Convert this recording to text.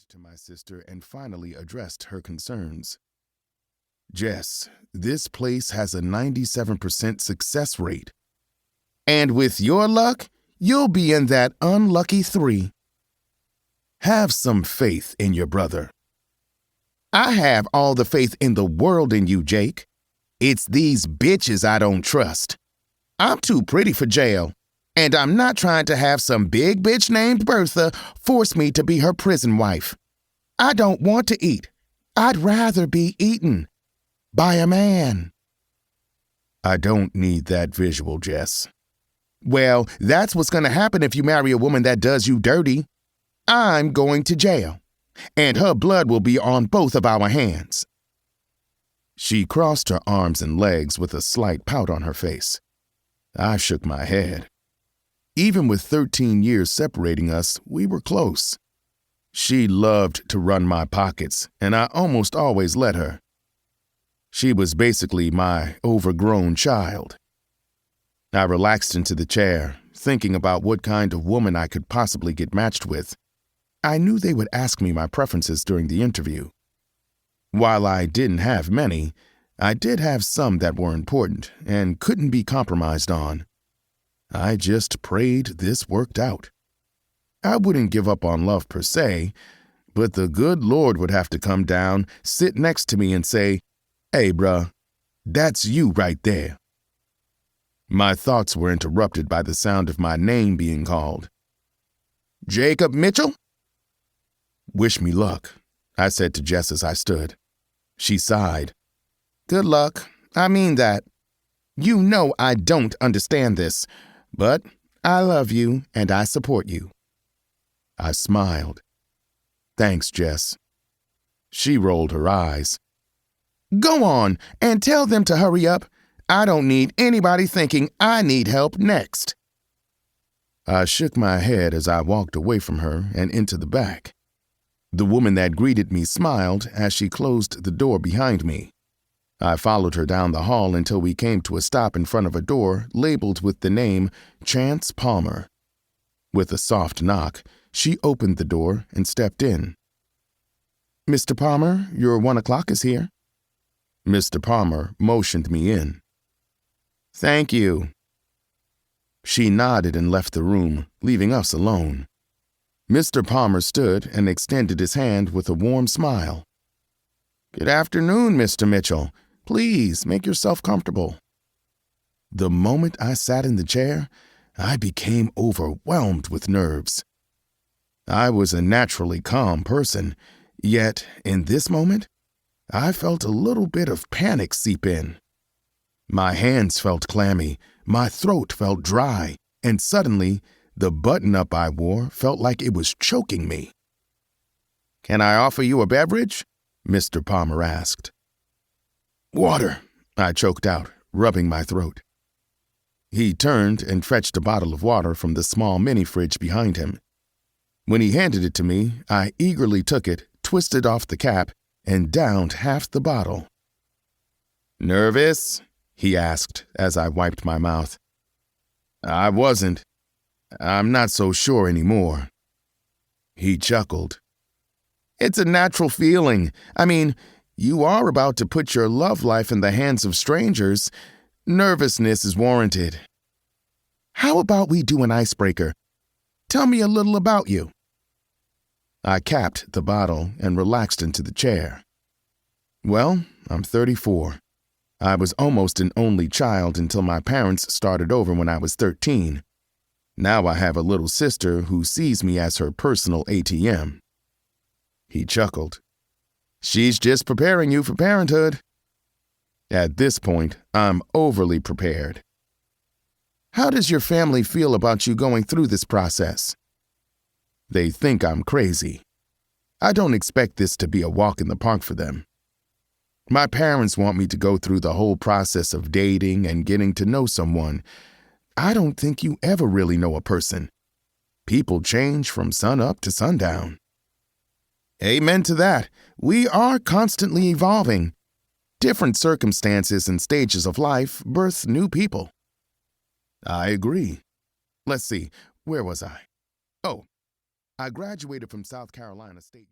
to my sister and finally addressed her concerns. Jess, this place has a 97% success rate. And with your luck, you'll be in that unlucky 3. Have some faith in your brother. I have all the faith in the world in you, Jake. It's these bitches I don't trust. I'm too pretty for jail, and I'm not trying to have some big bitch named Bertha force me to be her prison wife. I don't want to eat. I'd rather be eaten by a man. I don't need that visual, Jess. Well, that's what's going to happen if you marry a woman that does you dirty. I'm going to jail, and her blood will be on both of our hands. She crossed her arms and legs with a slight pout on her face. I shook my head. Even with 13 years separating us, we were close. She loved to run my pockets, and I almost always let her. She was basically my overgrown child. I relaxed into the chair, thinking about what kind of woman I could possibly get matched with. I knew they would ask me my preferences during the interview. While I didn't have many, I did have some that were important and couldn't be compromised on. I just prayed this worked out. I wouldn't give up on love per se, but the good Lord would have to come down, sit next to me and say, "Hey, bruh, that's you right there." My thoughts were interrupted by the sound of my name being called. "Jacob Mitchell?" "Wish me luck," I said to Jess as I stood. She sighed. "Good luck. I mean that. You know I don't understand this, but I love you and I support you." I smiled. "Thanks, Jess." She rolled her eyes. "Go on and tell them to hurry up. I don't need anybody thinking I need help next." I shook my head as I walked away from her and into the back. The woman that greeted me smiled as she closed the door behind me. I followed her down the hall until we came to a stop in front of a door labeled with the name Chance Palmer. With a soft knock, she opened the door and stepped in. "Mr. Palmer, your 1 o'clock is here." Mr. Palmer motioned me in. "Thank you." She nodded and left the room, leaving us alone. Mr. Palmer stood and extended his hand with a warm smile. "Good afternoon, Mr. Mitchell. Please make yourself comfortable." The moment I sat in the chair, I became overwhelmed with nerves. I was a naturally calm person, yet in this moment, I felt a little bit of panic seep in. My hands felt clammy, my throat felt dry, and suddenly, the button-up I wore felt like it was choking me. "Can I offer you a beverage?" Mr. Palmer asked. "Water," I choked out, rubbing my throat. He turned and fetched a bottle of water from the small mini-fridge behind him. When he handed it to me, I eagerly took it, twisted off the cap, and downed half the bottle. "Nervous?" he asked as I wiped my mouth. "I wasn't. I'm not so sure anymore." He chuckled. "It's a natural feeling. I mean, you are about to put your love life in the hands of strangers. Nervousness is warranted. How about we do an icebreaker? Tell me a little about you." I capped the bottle and relaxed into the chair. Well, I'm 34. I was almost an only child until my parents started over when I was 13. Now I have a little sister who sees me as her personal ATM. He chuckled. "She's just preparing you for parenthood." At this point, I'm overly prepared. "How does your family feel about you going through this process?" They think I'm crazy. I don't expect this to be a walk in the park for them. My parents want me to go through the whole process of dating and getting to know someone. I don't think you ever really know a person. People change from sun up to sundown. Amen to that. We are constantly evolving. Different circumstances and stages of life birth new people. I agree. Let's see, where was I? Oh, I graduated from South Carolina State.